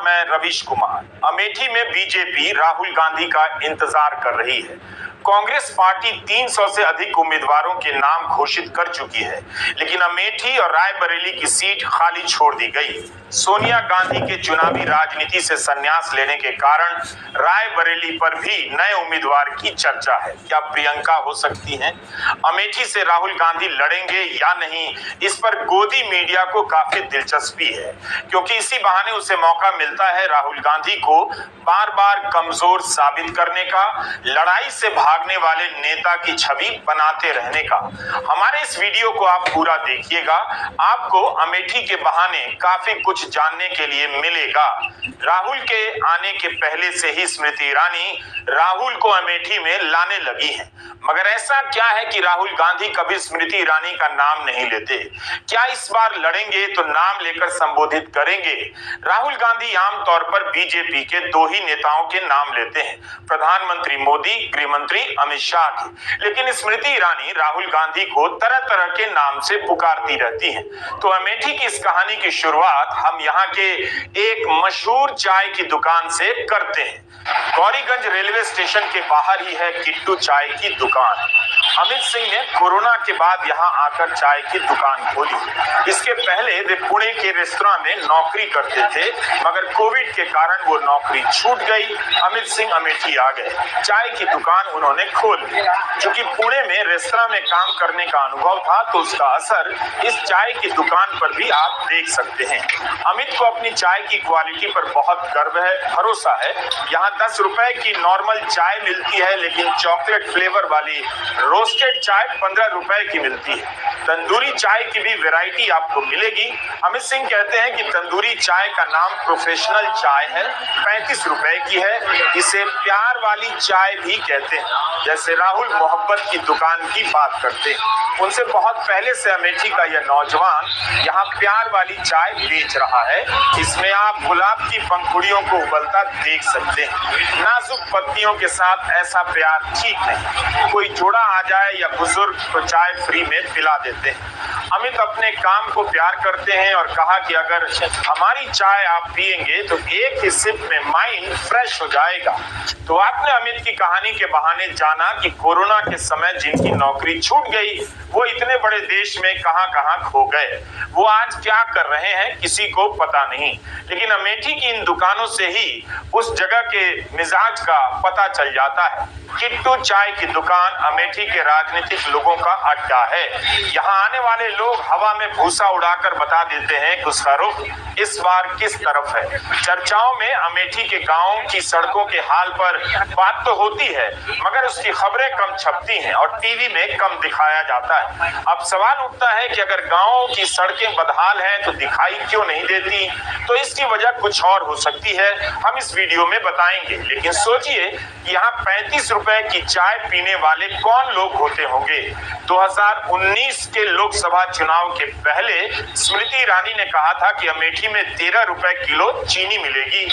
मैं रवीश कुमार। अमेठी में बीजेपी राहुल गांधी का इंतजार कर रही है। कांग्रेस पार्टी 300 से अधिक उम्मीदवारों के नाम घोषित कर चुकी है, लेकिन अमेठी और रायबरेली की सीट खाली छोड़ दी गई। सोनिया गांधी के चुनावी राजनीति से संन्यास लेने के कारण रायबरेली पर भी नए उम्मीदवार की चर्चा है। क्या प्रियंका हो सकती हैं? अमेठी से राहुल गांधी लड़ेंगे या नहीं, इस पर गोदी मीडिया को काफी दिलचस्पी है, क्योंकि इसी बहाने उसे मौका मिलता है राहुल गांधी को बार बार कमजोर साबित करने का, लड़ाई से भागने वाले नेता की छवि बनाते रहने का। हमारे इस वीडियो को आप पूरा देखिएगा, आपको अमेठी के बहाने काफी कुछ जानने के लिए मिलेगा। राहुल के आने के पहले से ही स्मृति ईरानी राहुल को अमेठी में लाने लगी हैं, मगर ऐसा क्या है कि राहुल गांधी कभी स्मृति ईरानी का नाम नहीं लेते? क्या इस बार लड़ेंगे तो नाम लेकर संबोधित करेंगे? राहुल गांधी आमतौर पर बीजेपी के दो ही नेताओं के नाम लेते हैं, प्रधानमंत्री मोदी, गृह मंत्री अमित शाह की। लेकिन स्मृति ईरानी राहुल गांधी को तरह तरह के नाम से पुकारती रहती हैं। तो अमेठी की इस कहानी की शुरुआत हम यहाँ के एक मशहूर चाय की दुकान से करते हैं। गौरीगंज रेलवे स्टेशन के बाहर ही है किट्टू चाय की दुकान। अमित सिंह ने कोरोना के बाद यहाँ आकर चाय की दुकान खोली। इसके पहले वे पुणे के रेस्तरां में नौकरी करते थे, मगर कोविड के कारण वो नौकरी छूट गई। अमित सिंह अमेठी आ गए, चाय की दुकान उन्होंने खोल ली। क्योंकि पुणे में रेस्तरां में काम करने का अनुभव था, तो उसका असर इस चाय की दुकान पर भी आप देख सकते हैं। अमित को अपनी चाय की क्वालिटी पर बहुत गर्व है, भरोसा है। यहाँ 10 रुपए की नॉर्मल चाय मिलती है, लेकिन चॉकलेट फ्लेवर वाली रोस्टेड चाय 15 रुपए की मिलती है। तंदूरी चाय की भी वैरायटी आपको मिलेगी। अमित सिंह कहते हैं कि तंदूरी चाय का नाम प्रोफेशनल चाय है, 35 रुपए की है। इसे प्यार वाली चाय भी कहते हैं। जैसे राहुल मोहब्बत की दुकान की बात करते हैं, उनसे बहुत पहले से अमेठी का यह नौजवान यहाँ प्यार वाली चाय बेच रहा है। इसमें आप गुलाब की पंखुड़ियों को उबलता देख सकते हैं। नाजुक पत्तियों के साथ ऐसा प्यार ठीक नहीं। कोई जोड़ा आ जाए या बुजुर्ग तो चाय फ्री में पिला देते हैं। अमित अपने काम को प्यार करते हैं और कहा कि अगर हमारी चाय आप पिएंगे तो एक ही सिप में माइंड फ्रेश हो जाएगा। तो आपने अमित की कहानी के बहाने जाना कि कोरोना के समय जिनकी नौकरी छूट गई वो इतने बड़े देश में कहां खो गए। वो आज क्या कर रहे हैं किसी को पता नहीं, लेकिन अमेठी की इन दुकानों से ही उस जगह के मिजाज का पता चल जाता है। किट्टू चाय की दुकान अमेठी के राजनीतिक लोगों का अड्डा है। यहाँ आने वाले लोग हवा में भूसा उड़ाकर बता देते हैं कि उसका रुख इस बार किस तरफ है। चर्चाओं में अमेठी के गांवों की सड़कों के हाल पर बात तो होती है, मगर उसकी खबरें कम छपती हैं और टीवी में कम दिखाया जाता है। अब सवाल उठता है कि अगर गांवों की सड़कें बदहाल हैं तो दिखाई क्यों नहीं देती? तो इसकी वजह कुछ और हो सकती है, हम इस वीडियो में बताएंगे। लेकिन सोचिए कि यहाँ 35 रुपए की चाय पीने वाले कौन लोग होते होंगे? 2019 के लोकसभा चुनाव के पहले स्मृति ईरानी ने कहा था कि अमेठी में 13 रुपए किलो चीनी मिलेगी।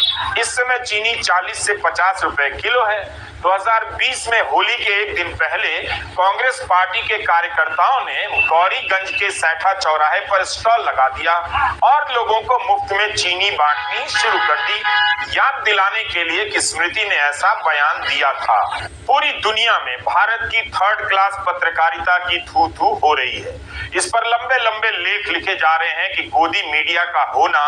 इस समय चीनी 40 से 50 रुपए किलो है। 2020 में होली के एक दिन पहले कांग्रेस पार्टी के कार्यकर्ताओं ने गौरीगंज के सैठा चौराहे पर स्टॉल लगा दिया और लोगों को मुफ्त में चीनी बांटनी शुरू कर दी, याद दिलाने के लिए कि स्मृति ने ऐसा बयान दिया था। पूरी दुनिया में भारत की थर्ड क्लास पत्रकारिता की थू थू हो रही है। इस पर लंबे लंबे लेख लिखे जा रहे हैं कि गोदी मीडिया का होना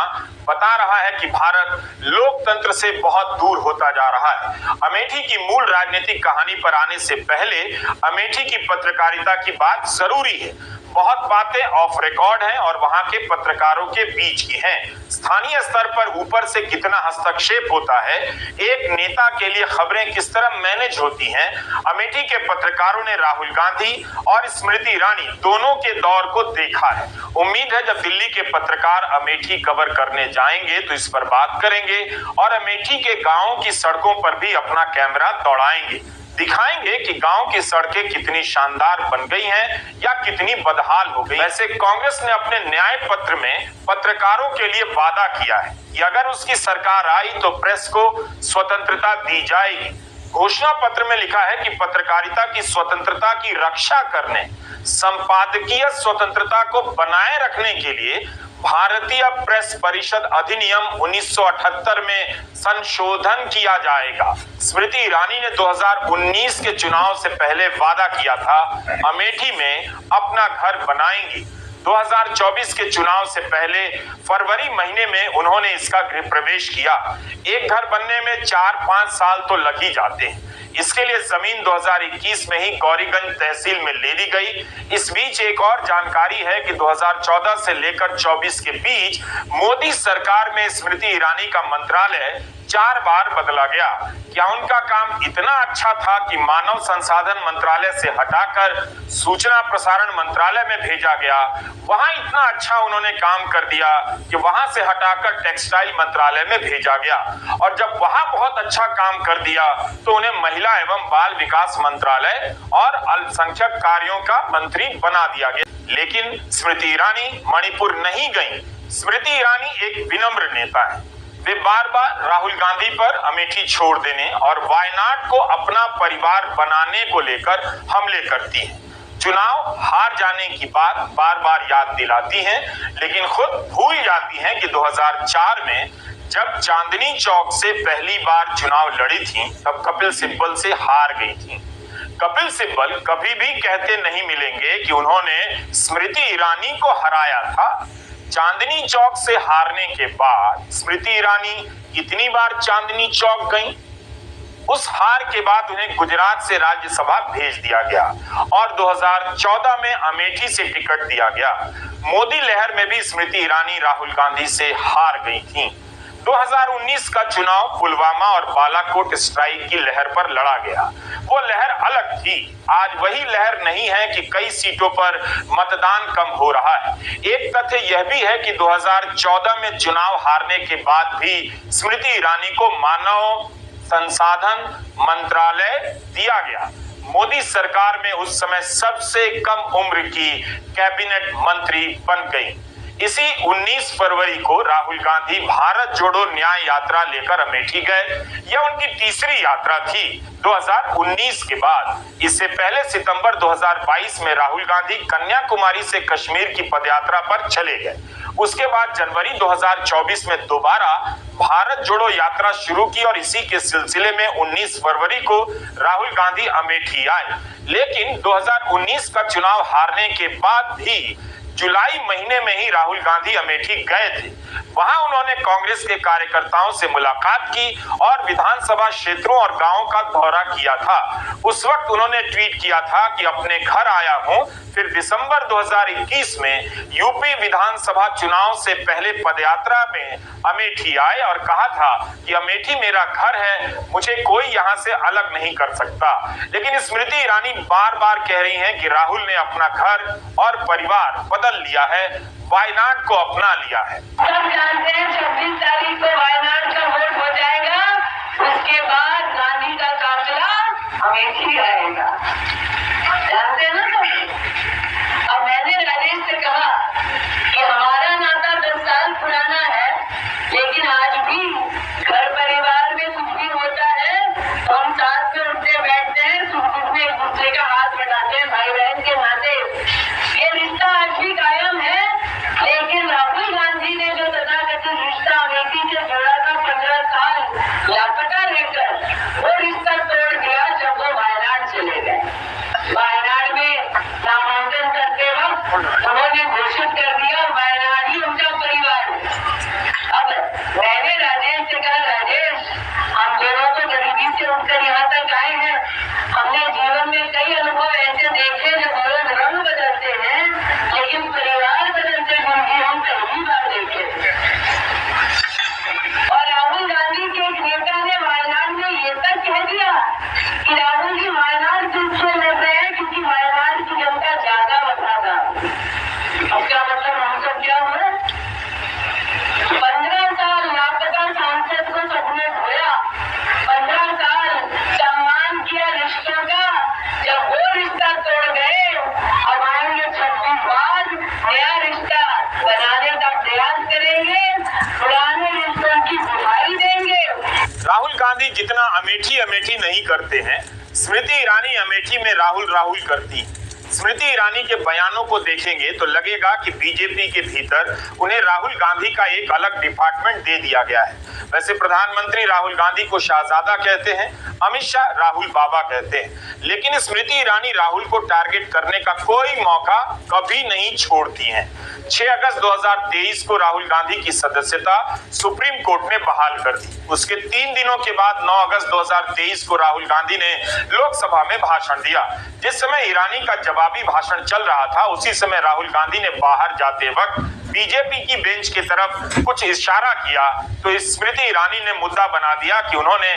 बता रहा है कि भारत लोकतंत्र से बहुत दूर होता जा रहा है। अमेठी की मूल राजनीतिक कहानी पर आने से पहले अमेठी की पत्रकारिता की बात जरूरी है। बहुत बातें ऑफ रिकॉर्ड हैं और वहां के पत्रकारों के बीच की हैं। स्थानीय स्तर पर ऊपर से कितना हस्तक्षेप होता है, एक नेता के लिए खबरें किस तरह मैनेज होती हैं। अमेठी के पत्रकारों ने राहुल गांधी और स्मृति ईरानी दोनों के दौर को देखा है। उम्मीद है जब दिल्ली के पत्रकार अमेठी कवर करने जाएंगे तो इस पर बात करेंगे और अमेठी के गांवों की सड़कों पर भी अपना कैमरा दौड़ाएंगे, दिखाएंगे कि गांव की सड़कें कितनी शानदार बन गई हैं या कितनी बदहाल हो गई। वैसे कांग्रेस ने अपने न्याय पत्र में पत्रकारों के लिए वादा किया है कि अगर उसकी सरकार आई तो प्रेस को स्वतंत्रता दी जाएगी। घोषणा पत्र में लिखा है कि पत्रकारिता की स्वतंत्रता की रक्षा करने, संपादकीय स्वतंत्रता को बनाए रखने के लिए भारतीय प्रेस परिषद अधिनियम 1978 में संशोधन किया जाएगा। स्मृति ईरानी ने 2019 के चुनाव से पहले वादा किया था अमेठी में अपना घर बनाएंगी। 2024 के चुनाव से पहले फरवरी महीने में उन्होंने इसका गृह प्रवेश किया। एक घर बनने में 4-5 साल तो लग ही जाते हैं। इसके लिए जमीन 2021 में ही गौरीगंज तहसील में ले ली गई। इस बीच एक और जानकारी है कि 2014 से लेकर 24 के बीच मोदी सरकार में स्मृति ईरानी का मंत्रालय 4 बार बदला गया। क्या उनका काम इतना अच्छा था कि मानव संसाधन मंत्रालय से हटाकर सूचना प्रसारण मंत्रालय में भेजा गया? वहां इतना अच्छा उन्होंने काम कर दिया कि वहां से हटाकर टेक्सटाइल मंत्रालय में भेजा गया, और जब वहां बहुत अच्छा काम कर दिया तो उन्हें महिला एवं बाल विकास मंत्रालय और अल्पसंख्यक कार्यों का मंत्री बना दिया गया। लेकिन स्मृति ईरानी मणिपुर नहीं गई। स्मृति ईरानी एक विनम्र नेता है। वे बार बार राहुल गांधी पर अमेठी छोड़ देने और वायनाड को अपना परिवार बनाने को लेकर हमले करती हैं। चुनाव हार जाने की बात बार बार याद दिलाती हैं, लेकिन खुद भूल जाती हैं कि 2004 में जब चांदनी चौक से पहली बार चुनाव लड़ी थी तब कपिल सिब्बल से हार गई थी। कपिल सिब्बल कभी भी कहते नहीं मिलेंगे कि उन्होंने स्मृति ईरानी को हराया था। चांदनी चौक से हारने के बाद स्मृति ईरानी कितनी बार चांदनी चौक गईं? उस हार के बाद उन्हें गुजरात से राज्यसभा भेज दिया गया और 2014 में अमेठी से टिकट दिया गया। मोदी लहर में भी स्मृति ईरानी राहुल गांधी से हार गई थी। 2019 का चुनाव पुलवामा और बालाकोट स्ट्राइक की लहर पर लड़ा गया। वो लहर अलग थी। आज वही लहर नहीं है कि कई सीटों पर मतदान कम हो रहा है। एक तथ्य यह भी है कि 2014 में चुनाव हारने के बाद भी स्मृति ईरानी को मानव संसाधन मंत्रालय दिया गया। मोदी सरकार में उस समय सबसे कम उम्र की कैबिनेट मंत्री बन गई। इसी 19 फरवरी को राहुल गांधी भारत जोड़ो न्याय यात्रा लेकर अमेठी गए। यह उनकी तीसरी यात्रा थी 2019 के बाद। इससे पहले सितंबर 2022 में राहुल गांधी कन्याकुमारी से कश्मीर की पदयात्रा पर चले गए। उसके बाद जनवरी 2024 में दोबारा भारत जोड़ो यात्रा शुरू की और इसी के सिलसिले में 19 फरवरी को राहुल गांधी अमेठी आए। लेकिन 2019 का चुनाव हारने के बाद भी जुलाई महीने में ही राहुल गांधी अमेठी गए थे। वहां उन्होंने कांग्रेस के कार्यकर्ताओं से मुलाकात की और विधानसभा क्षेत्रों और गांवों का दौरा किया था। उस वक्त उन्होंने ट्वीट किया था कि अपने घर आया हूं। फिर दिसंबर 2021 में यूपी विधानसभा चुनाव से पहले पदयात्रा में अमेठी आए और कहा था कि अमेठी मेरा घर है, मुझे कोई यहां से अलग नहीं कर सकता। लेकिन स्मृति ईरानी बार बार कह रही हैं कि राहुल ने अपना घर और परिवार बदल लिया है, वायनाड को अपना लिया है। सब जानते हैं 26 तारीख को वायनाड का वोट हो जाएगा। उसके बाद गांधी का काफिला अमेठी आएगा। जानते हैं ना सब। अब मैंने राजेश से कहा कि हमारा नाता 10 साल पुराना है, लेकिन आज भी घर परिवार में कुछ भी होता है तो हम साथ में उठते बैठते हैं, सुख दुख में एक दूसरे का हाथ बढ़ाते हैं, भाई बहन के नाते। ये रिश्ता आज भी कायम है। लेकिन राहुल गांधी ने जो तथाकथित रिश्ता अमेठी से जोड़ा था 15 साल लापता लेकर, वो रिश्ता तोड़ दिया जब वो वायनाड चले गए। वायनाड में नामांकन करते वक्त उन्होंने घोषित कर दिया वायनाड ही उनका परिवार है। अब मैंने राजेश से कहा, राजेश हम दोनों तो गरीबी से उठकर यहाँ तक आए हैं। हमने जीवन में कई अनुभव ऐसे देखे जो रोज रंग बदलते हैं, लेकिन परिवार बदलते गुरुजी हम पहली बार देखे। और राहुल गांधी के एक नेता ने वायनाड में ये तक कह दिया कि राहुल जी वायनाड से लड़ रहे हैं क्योंकि वायनाड की जनता ज्यादा वफादार। इसका मतलब हम सब क्या हुआ? 15 साल लापता सांसद को सबने ढोया, 15 साल सम्मान किया रिश्तों का। जब वो रिश्ता तोड़ गए, अब आएंगे 26 बाद नया रिश्ता बनाने का प्रयास करेंगे, पुराने रिश्तों की दुहाई देंगे। राहुल गांधी जितना अमेठी अमेठी नहीं करते हैं, स्मृति ईरानी अमेठी में राहुल राहुल करती। स्मृति ईरानी के बयानों को देखेंगे तो लगेगा कि बीजेपी के भीतर उन्हें राहुल गांधी का एक अलग डिपार्टमेंट दे दिया गया है। वैसे प्रधानमंत्री राहुल गांधी को शाहजादा कहते हैं, अमित शाह राहुल बाबा कहते हैं, लेकिन स्मृति ईरानी राहुल को टारगेट करने का कोई मौका कभी नहीं छोड़ती हैं। 6 अगस्त 2023 को राहुल गांधी की सदस्यता सुप्रीम कोर्ट ने बहाल कर दी। उसके 3 दिनों के बाद 9 अगस्त 2023 को राहुल गांधी ने लोकसभा में भाषण दिया। जिस समय ईरानी का जवाबी भाषण चल रहा था, उसी समय राहुल गांधी ने बाहर जाते वक्त बीजेपी की बेंच की तरफ कुछ इशारा किया तो स्मृति ईरानी ने मुद्दा बना दिया कि उन्होंने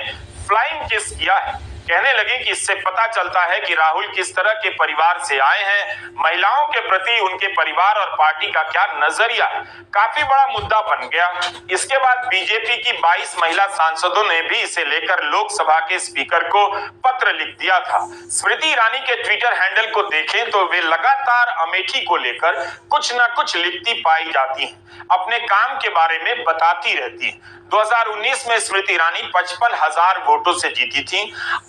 फ्लाइंग किस किया है। कहने लगे कि इससे पता चलता है कि राहुल किस तरह के परिवार से आए हैं, महिलाओं के प्रति उनके परिवार और पार्टी का क्या नजरिया है। काफी बड़ा मुद्दा बन गया। इसके बाद बीजेपी की 22 महिला सांसदों ने भी इसे लेकर लोकसभा के स्पीकर को पत्र लिख दिया था। स्मृति ईरानी के ट्विटर हैंडल को देखें तो वे लगातार अमेठी को लेकर कुछ न कुछ लिखती पाई जाती हैं, अपने काम के बारे में बताती रहती हैं। 2019 में स्मृति ईरानी 55,000 वोटों से जीती थी।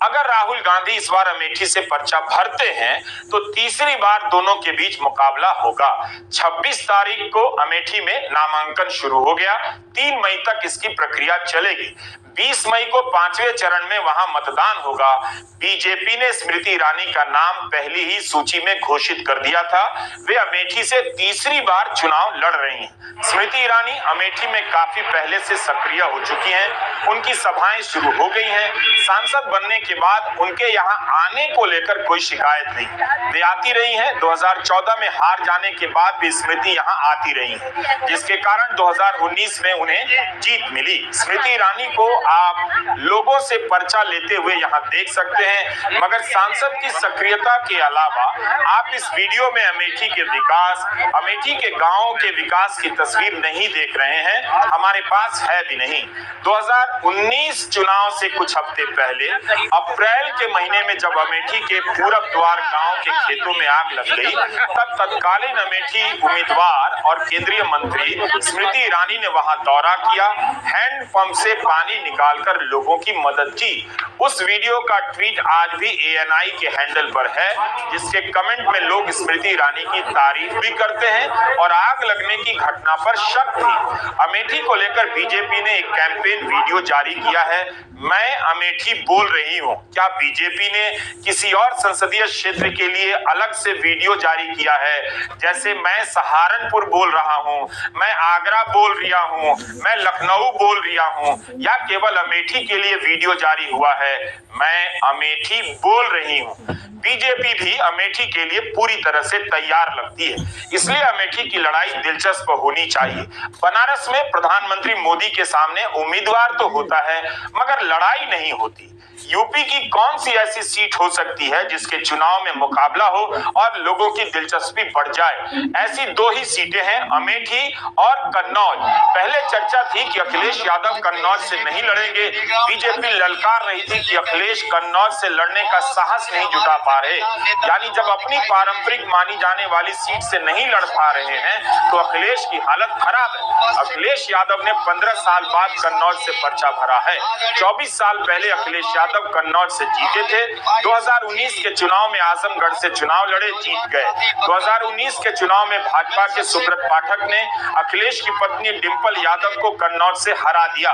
अगर राहुल गांधी इस बार अमेठी से पर्चा भरते हैं तो तीसरी बार दोनों के बीच मुकाबला होगा। 26 तारीख को अमेठी में नामांकन शुरू हो गया, 3 मई तक इसकी प्रक्रिया चलेगी। 20 मई को 5वें चरण में वहां मतदान होगा। बीजेपी ने स्मृति ईरानी का नाम पहली ही सूची में घोषित कर दिया था। वे अमेठी से तीसरी बार चुनाव लड़ रही हैं। स्मृति ईरानी अमेठी में काफी पहले से सक्रिय हो चुकी हैं। उनकी सभाएं शुरू हो गई हैं। सांसद बनने के बाद उनके यहाँ आने को लेकर कोई शिकायत नहीं। वे आती रही हैं। 2014 में हार जाने के बाद भी स्मृति यहाँ आती रही हैं, जिसके कारण 2019 में उन्हें जीत मिली। स्मृति ईरानी को आप लोगों से पर्चा लेते हुए यहाँ देख सकते हैं, मगर सांसद की सक्रियता के अलावा आप इस वीडियो में अमेठी के विकास, अमेठी के गांवों के विकास की तस्वीर नहीं देख रहे हैं। हमारे पास है भी नहीं। 2019 चुनाव से कुछ हफ्ते पहले अप्रैल के महीने में जब अमेठी के पूरब द्वार गांव के खेतों में आग लग गई, तब तत्कालीन अमेठी उम्मीदवार और केंद्रीय मंत्री स्मृति ईरानी ने वहां दौरा किया, हैंडपंप से पानी निकालकर लोगों की मदद की। उस वीडियो का ट्वीट आज भी ANI के हैंडल पर है, जिसके कमेंट में लोग स्मृति ईरानी की तारीफ भी करते हैं और आग लगने की घटना पर शक थी। अमेठी को लेकर बीजेपी ने एक कैंपेन वीडियो जारी किया है, मैं अमेठी बोल रही हूं। क्या बीजेपी ने किसी और संसदीय क्षेत्र के लिए अलग से वीडियो जारी किया है, जैसे मैं सहारनपुर बोल रहा हूं, मैं आगरा बोल रहा हूं, मैं लखनऊ बोल रहा हूं, या केवल अमेठी के लिए वीडियो जारी हुआ है, मैं अमेठी बोल रही हूं। बीजेपी भी अमेठी के लिए पूरी तरह से तैयार लगती है, इसलिए अमेठी की लड़ाई दिलचस्प होनी चाहिए। बनारस में प्रधानमंत्री मोदी के सामने उम्मीदवार तो होता है, मगर लड़ाई नहीं होती। यूपी की कौन सी ऐसी सीट हो सकती है जिसके चुनाव में मुकाबला हो और लोगों की दिलचस्पी बढ़ जाए? ऐसी 2 ही सीटें हैं, अमेठी और कन्नौज। पहले चर्चा थी कि अखिलेश यादव कन्नौज से नहीं लड़ेंगे। बीजेपी ललकार रही थी कि अखिलेश कन्नौज से लड़ने का साहस नहीं जुटा पा रहे, यानी जब अपनी पारंपरिक मानी जाने वाली सीट से नहीं लड़ पा रहे हैं तो अखिलेश की हालत खराब है। अखिलेश यादव ने 15 साल बाद कन्नौज से पर्चा भरा है। 24 साल पहले अखिलेश यादव कन्नौज से जीते थे। 2019 के चुनाव में आजमगढ़ से चुनाव लड़े, जीत गए। 2019 के चुनाव में भाजपा के सुब्रत पाठक ने अखिलेश की पत्नी डिंपल यादव को कन्नौज से हरा दिया।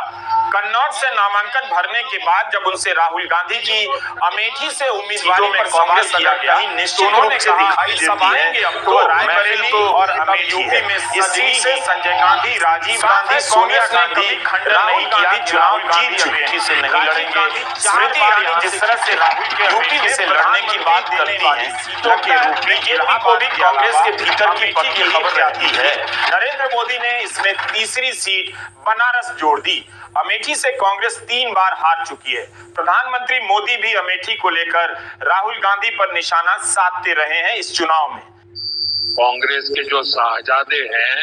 कन्नौज से नामांकन भरने के बाद जब उनसे राहुल गांधी की अमेठी से उम्मीदवारी पर कांग्रेस किया गया, निश्चित रूप से दिखाई देती है तो रायबरेली और यूपी में इस सीट से संजय गांधी, राजीव गांधी, सोनिया गांधी खंडन नहीं किया, चुनाव जीत चुके से नहीं लड़ेंगे। स्मृति ईरानी जिस तरह से राहुल के यूपी से लड़ने की बात करती है, सीटों के रूप में बीजेपी को भी कांग्रेस के भीतर की पक्की खबर आती है। नरेंद्र मोदी ने इसमें तीसरी सीट बनारस जोड़ दी। अमेठी से कांग्रेस 3 बार हार चुकी है। प्रधानमंत्री मोदी भी अमेठी को लेकर राहुल गांधी पर निशाना साधते रहे हैं इस चुनाव में। कांग्रेस के जो शाहजादे हैं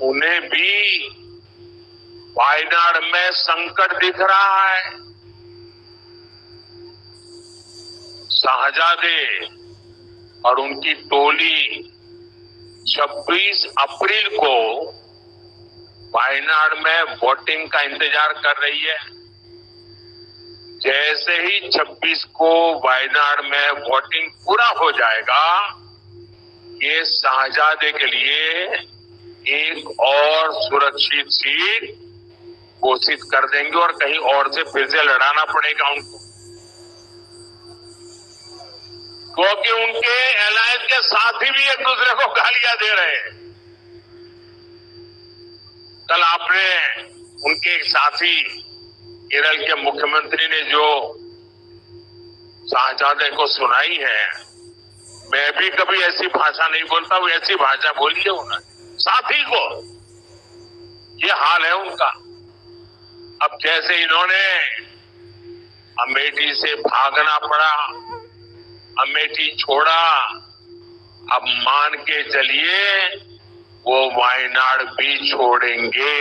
उन्हें भी वायनाड में संकट दिख रहा है। शाहजादे और उनकी टोली 26 अप्रैल को वायनाड में वोटिंग का इंतजार कर रही है। जैसे ही 26 को वायनाड में वोटिंग पूरा हो जाएगा, ये शाहजादे के लिए एक और सुरक्षित सीट घोषित कर देंगे और कहीं और से फिर से लड़ाना पड़ेगा उनको, क्योंकि उनके अलायंस के साथी भी एक दूसरे को गालियां दे रहे हैं। कल आपने उनके एक साथी केरल के मुख्यमंत्री ने जो शाहजादे को सुनाई है, मैं भी कभी ऐसी भाषा नहीं बोलता, वो ऐसी भाषा बोली है उन्होंने साथी को। ये हाल है उनका। अब जैसे इन्होंने अमेठी से भागना पड़ा, अमेठी छोड़ा, अब मान के चलिए वो वायनाड भी छोड़ेंगे।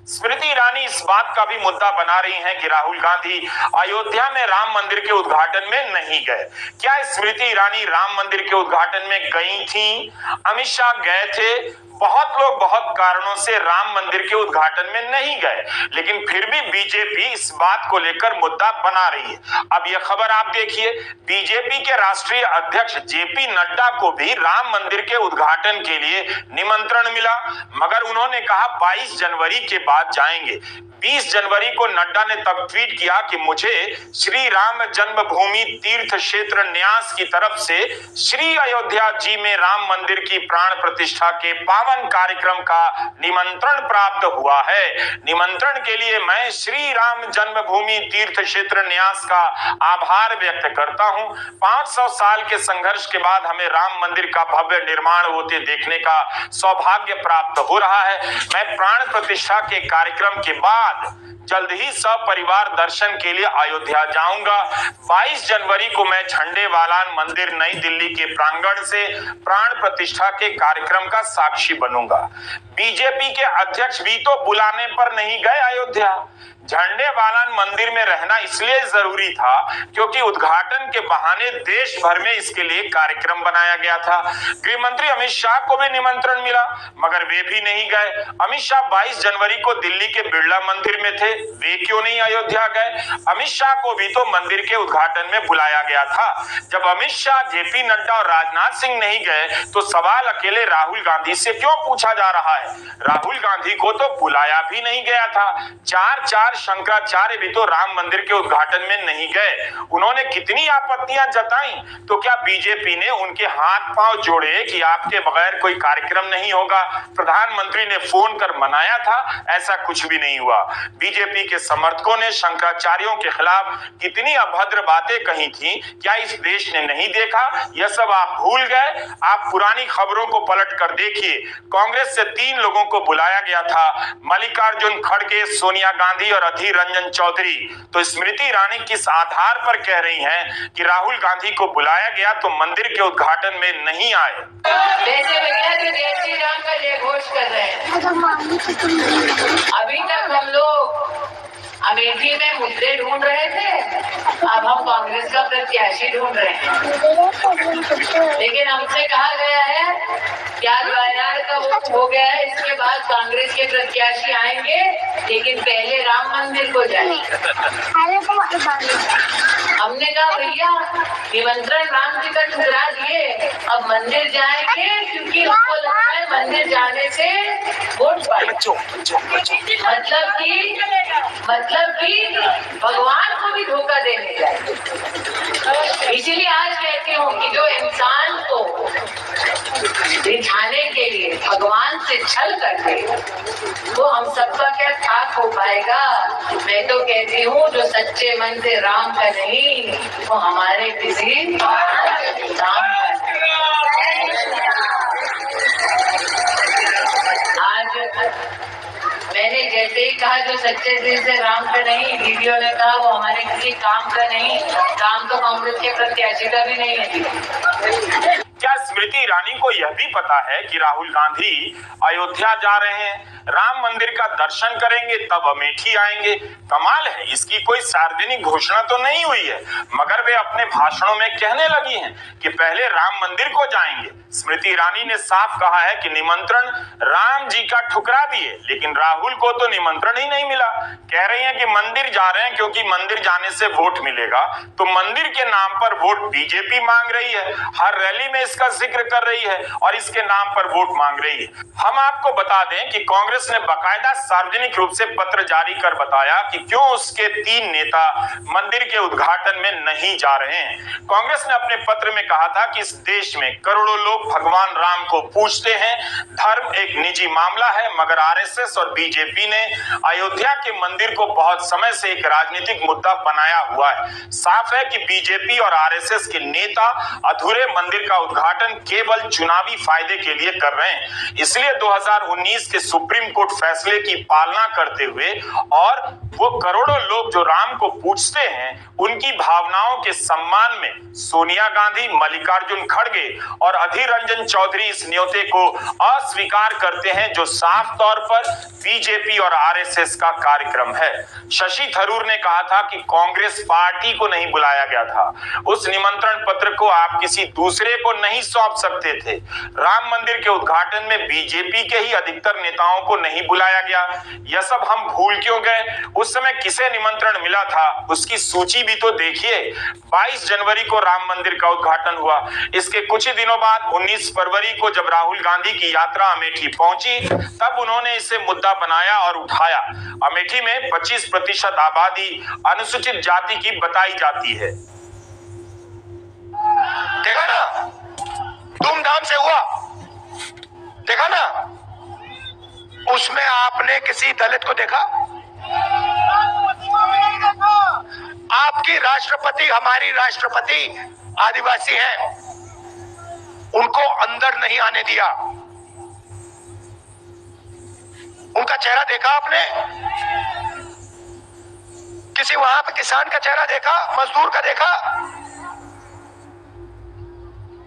स्मृति ईरानी इस बात का भी मुद्दा बना रही हैं कि राहुल गांधी अयोध्या में राम मंदिर के उद्घाटन में नहीं गए। क्या स्मृति ईरानी राम मंदिर के उद्घाटन में गई थी? अमित शाह गए थे। बहुत लोग बहुत कारणों से राम मंदिर के उद्घाटन में नहीं गए, लेकिन फिर भी बीजेपी इस बात को लेकर मुद्दा बना रही है। अब यह खबर आप देखिए, बीजेपी के राष्ट्रीय अध्यक्ष जेपी नड्डा को भी राम मंदिर के उद्घाटन के लिए निमंत्रण मिला, मगर उन्होंने कहा 22 जनवरी के बाद जाएंगे। 20 जनवरी को नड्डा ने तब ट्वीट किया कि मुझे श्री राम जन्मभूमि तीर्थ क्षेत्र न्यास की तरफ से श्री अयोध्या जी में राम मंदिर की प्राण प्रतिष्ठा के पावन कार्यक्रम का निमंत्रण प्राप्त हुआ है। निमंत्रण के लिए मैं श्री राम जन्मभूमि तीर्थ क्षेत्र न्यास का आभार व्यक्त करता हूं। 500 साल के संघर्ष के बाद हमें राम मंदिर का भव्य निर्माण होते देखने का सौभाग्य प्राप्त हो रहा है। मैं प्राण प्रतिष्ठा के कार्यक्रम के बाद जल्द ही सपरिवार दर्शन के लिए अयोध्या जाऊंगा। 22 जनवरी को मैं झंडेवालान मंदिर नई दिल्ली के प्रांगण से प्राण प्रतिष्ठा के कार्यक्रम का साक्षी बनूंगा। बीजेपी के अध्यक्ष भी तो बुलाने पर नहीं गए अयोध्या। झंडेवालान मंदिर में रहना इसलिए जरूरी था क्योंकि उद्घाटन के बहाने देश भर में इसके लिए कार्यक्रम बनाया गया था। गृह मंत्री अमित शाह को भी निमंत्रण मिला, मगर वे भी नहीं गए। अमित शाह 22 जनवरी को दिल्ली के बिरला मंदिर में थे, वे क्यों नहीं अयोध्या गए? अमित शाह को भी तो मंदिर के उद्घाटन में बुलाया गया था। जब अमित शाह, जेपी नड्डा और राजनाथ सिंह नहीं गए तो सवाल अकेले राहुल गांधी से क्यों पूछा जा रहा है? राहुल गांधी को तो बुलाया भी नहीं गया था। 4 शंकराचार्य भी तो राम मंदिर के उद्घाटन में नहीं गए। उन्होंने कितनी आपत्तियां जताई, तो क्या बीजेपी ने उनके हाथ पांव जोड़े कि आपके बगैर कोई कार्यक्रम नहीं होगा? प्रधानमंत्री ने फोन कर मनाया था, ऐसा कुछ भी नहीं हुआ। बीजेपी के समर्थकों ने शंकराचार्यों के खिलाफ कितनी अभद्र बातें कही थी, क्या इस देश ने नहीं देखा? यह सब आप भूल गए। आप पुरानी खबरों को पलट कर देखिए। कांग्रेस से 3 लोगों को बुलाया गया था, मल्लिकार्जुन खड़गे, सोनिया गांधी और अधीर रंजन चौधरी। तो स्मृति ईरानी किस आधार पर कह रही हैं कि राहुल गांधी को बुलाया गया तो मंदिर के उद्घाटन में नहीं आए? जैसे भैया जो जय श्री राम का जय घोष कर रहे हैं, अभी तक हम लोग अमेठी में मुद्दे ढूंढ रहे थे, अब हम कांग्रेस का प्रत्याशी ढूंढ रहे हैं। लेकिन हमसे कहा गया है कि आज वायनाड का वोट हो गया है, इसके बाद कांग्रेस के प्रत्याशी आएंगे, लेकिन पहले राम मंदिर को जाएंगे। हमने कहा भैया निमंत्रण राम जी का ठुकरा दिए, अब मंदिर जाएंगे क्योंकि हमको लगता है मंदिर जाने से वोट पाएंगे। मतलब कि भगवान को भी धोखा देने जाए। इसीलिए आज कहती हूँ कि जो इंसान को दिखाने के लिए भगवान से छल करते वो हम सबका क्या खाक हो पाएगा? मैं तो कहती हूँ जो सच्चे मन से राम का नहीं, वो हमारे किसी राम का। आज मैंने जैसे ही कहा जो सच्चे दिल से राम का नहीं, वीडियो ने कहा वो हमारे किसी काम का नहीं। काम तो कांग्रेस के प्रत्याशी का भी नहीं है। क्या स्मृति ईरानी को यह भी पता है कि राहुल गांधी अयोध्या जा रहे हैं, राम मंदिर का दर्शन करेंगे, तब अमेठी आएंगे। कमाल है, इसकी कोई सार्वजनिक घोषणा तो नहीं हुई है, मगर वे अपने भाषणों में कहने लगी हैं कि पहले राम मंदिर को जाएंगे। स्मृति ईरानी ने साफ कहा है कि निमंत्रण राम जी का ठुकरा दिए, लेकिन राहुल को तो निमंत्रण ही नहीं मिला। कह रही हैं कि मंदिर जा रहे हैं क्योंकि मंदिर जाने से वोट मिलेगा, तो मंदिर के नाम पर वोट बीजेपी मांग रही है, हर रैली में इसका जिक्र कर रही है और इसके नाम पर वोट मांग रही है। हम आपको बता दें कि कांग्रेस ने बाकायदा सार्वजनिक रूप से पत्र जारी कर बताया कि क्यों उसके 3 नेता मंदिर के उद्घाटन में नहीं जा रहे हैं। कांग्रेस ने अपने पत्र में कहा था कि इस देश में करोड़ों लोग भगवान राम को पूजते हैं, धर्म एक निजी मामला है, मगर आरएसएस और बीजेपी ने अयोध्या के मंदिर को बहुत समय से एक राजनीतिक मुद्दा बनाया हुआ है। साफ है कि बीजेपी और आरएसएस के नेता अधूरे मंदिर का उद्घाटन केवल चुनावी फायदे के लिए कर रहे हैं। इसलिए 2019 के सुप्रीम कोर्ट फैसले की पालना करते हुए और वो करोड़ों लोग जो राम को पूजते हैं उनकी भावनाओं के सम्मान में सोनिया गांधी, मल्लिकार्जुन खड़गे और अधीर रंजन चौधरी इस न्योते को अस्वीकार करते हैं, जो साफ तौर पर बीजेपी और आरएसएस का कार्यक्रम है। शशि थरूर ने कहा था कि कांग्रेस पार्टी को नहीं बुलाया गया था, उस निमंत्रण पत्र को आप किसी दूसरे को नहीं सौंप सकते थे। राम मंदिर के उद्घाटन में बीजेपी के ही अधिकतर नेताओं को नहीं बुलाया गया। यह सब हम भूल क्यों गए? उस समय किसे निमंत्रण मिला था उसकी सूची भी तो देखिए। 22 जनवरी को राम मंदिर का उद्घाटन हुआ। इसके कुछ ही दिनों बाद 19 फरवरी को जब राहुल गांधी की यात्रा अमेठी पहुंची, तब उन्होंने इसे मुद्दा बनाया और उठाया। अमेठी में 25% आबादी अनुसूचित जाति की बताई जाती है। देखा ना, धूमधाम से हुआ, देखा ना। उसमें आपने किसी दलित को देखा? आपकी राष्ट्रपति, हमारी राष्ट्रपति आदिवासी हैं, उनको अंदर नहीं आने दिया। उनका चेहरा देखा आपने? किसी वहां पे किसान का चेहरा देखा? मजदूर का देखा?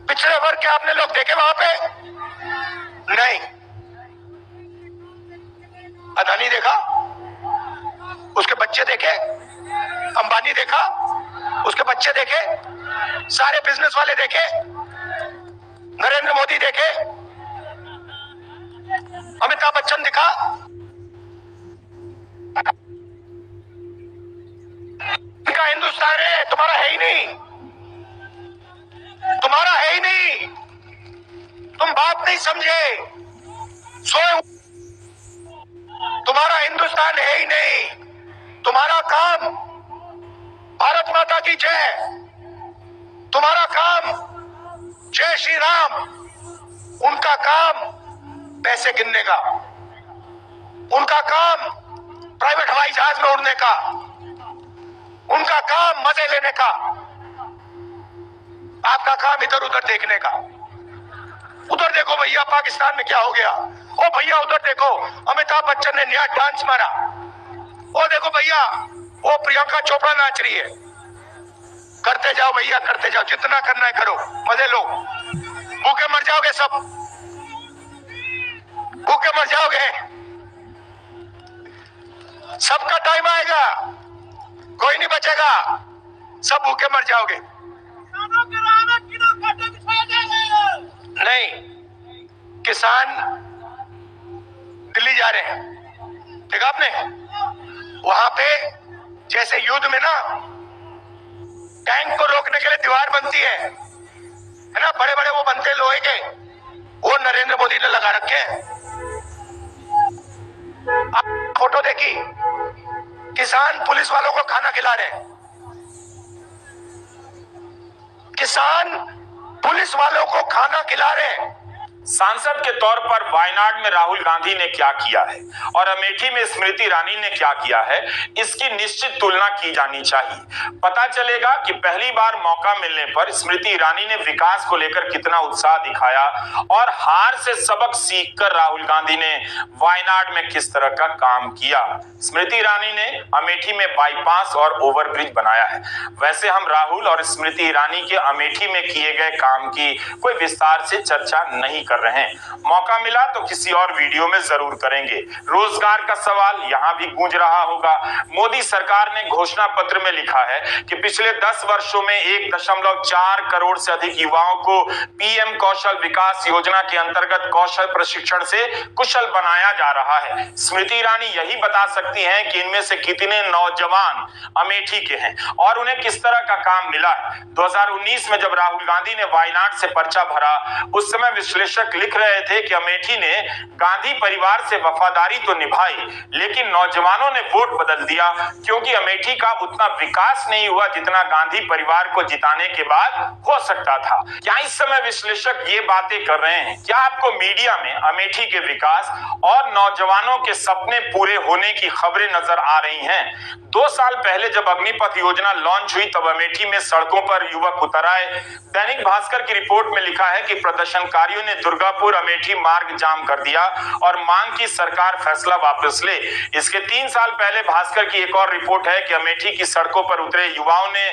पिछड़े वर्ग के आपने लोग देखे वहां पे? नहीं। अदानी देखा? उसके बच्चे देखे? अंबानी देखा? उसके बच्चे देखे? सारे बिजनेस वाले देखे? नरेंद्र मोदी देखे? अमिताभ बच्चन दिखा? इनका हिंदुस्तान है, तुम्हारा है ही नहीं, तुम्हारा है ही नहीं। तुम बात नहीं समझे, सोए तुम्हारा हिंदुस्तान है ही नहीं। तुम्हारा काम भारत माता की जय, तुम्हारा काम जय श्री राम, उनका काम पैसे गिनने का, उनका काम प्राइवेट हवाई जहाज में उड़ने का, उनका काम मजे लेने का, आपका काम इधर उधर देखने का। उधर देखो भैया पाकिस्तान में क्या हो गया, ओ भैया उधर देखो अमिताभ बच्चन ने नया डांस मारा, ओ देखो भैया वो प्रियंका चोपड़ा नाच रही है। करते जाओ भैया, करते जाओ, जितना करना है करो, मजे लो। भूखे मर जाओगे सब, भूखे मर जाओगे। सबका टाइम आएगा, कोई नहीं बचेगा, सब भूखे मर जाओगे। नहीं, किसान दिल्ली जा रहे हैं, देखा आपने? वहां पे जैसे युद्ध में ना टैंक को रोकने के लिए दीवार बनती है ना, बड़े बड़े वो बनते लोहे के, वो नरेंद्र मोदी ने लगा रखे हैं। आप फोटो देखी, किसान पुलिस वालों को खाना खिला रहे हैं, किसान पुलिस वालों को खाना खिला रहे हैं। सांसद के तौर पर वायनाड में राहुल गांधी ने क्या किया है और अमेठी में स्मृति ईरानी ने क्या किया है, इसकी निश्चित तुलना की जानी चाहिए। पता चलेगा कि पहली बार मौका मिलने पर स्मृति ईरानी ने विकास को लेकर कितना उत्साह दिखाया और हार से सबक सीखकर राहुल गांधी ने वायनाड में किस तरह का काम किया। स्मृति ईरानी ने अमेठी में बाईपास और ओवरब्रिज बनाया है। वैसे हम राहुल और स्मृति ईरानी के अमेठी में किए गए काम की कोई विस्तार से चर्चा नहीं कर रहे हैं। मौका मिला तो किसी और वीडियो में जरूर करेंगे। रोजगार का सवाल यहां भी गूंज रहा होगा। मोदी सरकार ने घोषणा पत्र में लिखा है कि पिछले 10 वर्षों में 1.4 करोड़ से अधिक युवाओं को पीएम कौशल विकास योजना के अंतर्गत कौशल प्रशिक्षण से कुशल बनाया जा रहा है। स्मृति ईरानी यही बता सकती हैं कि इनमें से कितने नौजवान अमेठी के हैं और उन्हें किस तरह का काम मिला है। 2019 में जब राहुल गांधी ने वायनाड से पर्चा भरा, उस समय विश्लेषक लिख रहे थे कि अमेठी ने गांधी परिवार से वफादारी तो निभाई, लेकिन नौजवानों ने वोट बदल दिया क्योंकि अमेठी का उतना विकास नहीं हुआ जितना गांधी परिवार को जिताने के बाद हो सकता था। क्या इस समय विश्लेषक ये बातें कर रहे हैं? क्या आपको मीडिया में अमेठी के विकास और नौजवानों के सपने पूरे होने की खबरें नजर आ रही हैं? 2 साल पहले जब अग्निपथ योजना लॉन्च हुई तब अमेठी में सड़कों पर युवक उतर आए। दैनिक भास्कर की रिपोर्ट में लिखा है कि प्रदर्शनकारियों ने दुर्गापुर अमेठी मार्ग जाम कर दिया और मांग की सरकार फैसला वापस ले। इसके 3 साल पहले भास्कर की एक और रिपोर्ट है कि अमेठी की सड़कों पर उतरे युवाओं ने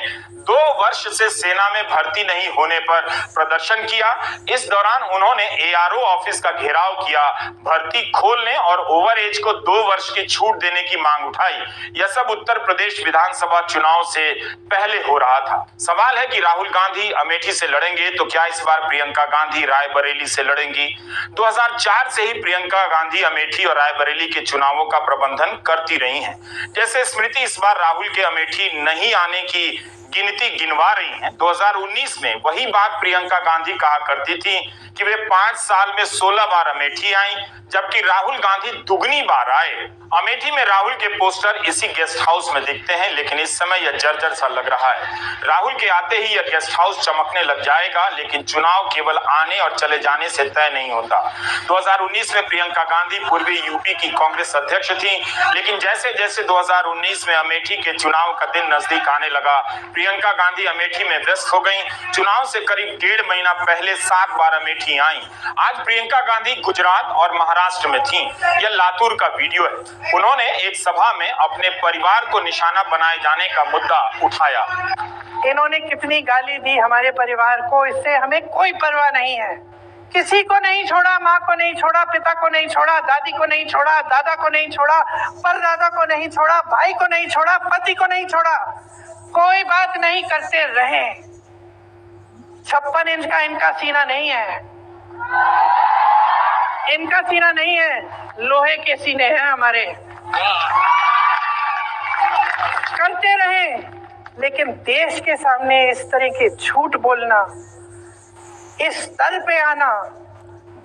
2 वर्ष से सेना में भर्ती नहीं होने पर प्रदर्शन किया। इस दौरान उन्होंने एआरओ ऑफिस का घेराव किया, भर्ती खोलने और ओवर एज को 2 वर्ष की छूट देने की मांग उठाई। यह सब उत्तर प्रदेश विधानसभा चुनाव से पहले हो रहा था। सवाल है कि राहुल गांधी अमेठी से लड़ेंगे तो क्या इस बार प्रियंका गांधी रायबरेली से लड़ेंगी? 2004 से ही प्रियंका गांधी अमेठी और रायबरेली के चुनावों का प्रबंधन करती रही हैं। जैसे स्मृति इस बार राहुल के अमेठी नहीं आने की गिनती गिनवा रही हैं। 2019 में वही बात प्रियंका गांधी कहा करती थी कि वे 5 साल में 16 बार अमेठी आई, जबकि राहुल गांधी दुगनी बार आए। अमेठी में राहुल के पोस्टर इसी गेस्ट हाउस में दिखते हैं, लेकिन इस समय यह जर्जर सा लग रहा है। राहुल के आते ही यह गेस्ट हाउस चमकने लग जाएगा, लेकिन चुनाव केवल आने और चले जाने से तय नहीं होता। 2019 में प्रियंका गांधी पूर्वी यूपी की कांग्रेस अध्यक्ष थी, लेकिन जैसे जैसे 2019 में अमेठी के चुनाव का दिन नजदीक आने लगा, प्रियंका गांधी अमेठी में व्यस्त हो गई। चुनाव से करीब 1.5 महीना पहले 7 बार अमेठी आई। आज प्रियंका गांधी गुजरात और महाराष्ट्र में थी। यह लातूर का वीडियो है। उन्होंने एक सभा में अपने परिवार को निशाना बनाए जाने का मुद्दा उठाया। इन्होंने कितनी गाली दी हमारे परिवार को, इससे हमें कोई परवाह नहीं है। किसी को नहीं छोड़ा, माँ को नहीं छोड़ा, पिता को नहीं छोड़ा, दादी को नहीं छोड़ा, दादा को नहीं छोड़ा, परदादा को नहीं छोड़ा, भाई को नहीं छोड़ा, पति को नहीं छोड़ा। कोई बात नहीं करते रहे। 56 इंच का इनका सीना नहीं है, इनका सीना नहीं है, लोहे के सीने हैं हमारे। करते रहे, लेकिन देश के सामने इस तरह के झूठ बोलना, इस स्तर पे आना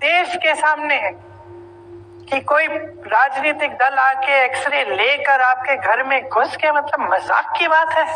देश के सामने कि कोई राजनीतिक दल आके एक्सरे लेकर आपके घर में घुस के, मतलब मजाक की बात है।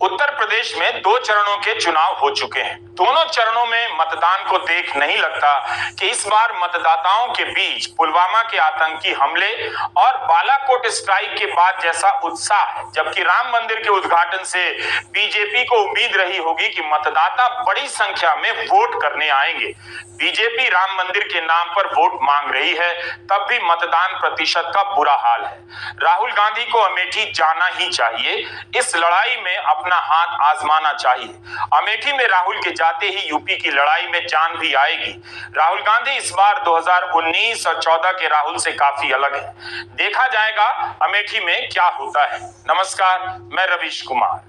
उत्तर प्रदेश में 2 चरणों के चुनाव हो चुके हैं। दोनों चरणों में मतदान को देख नहीं लगता कि इस बार मतदाताओं के बीच पुलवामा के आतंकी हमले और बालाकोट स्ट्राइक के बाद जैसा उत्साह है, जबकि राम मंदिर के उद्घाटन से बीजेपी को उम्मीद रही होगी कि मतदाता बड़ी संख्या में वोट करने आएंगे। बीजेपी राम मंदिर के नाम पर वोट मांग रही है, तब भी मतदान प्रतिशत का बुरा हाल है। राहुल गांधी को अमेठी जाना ही चाहिए, इस लड़ाई में अपना हाथ आजमाना चाहिए। अमेठी में राहुल के जाते ही यूपी की लड़ाई में जान भी आएगी। राहुल गांधी इस बार 2019 और 14 के राहुल से काफी अलग है। देखा जाएगा अमेठी में क्या होता है। नमस्कार, मैं रवीश कुमार।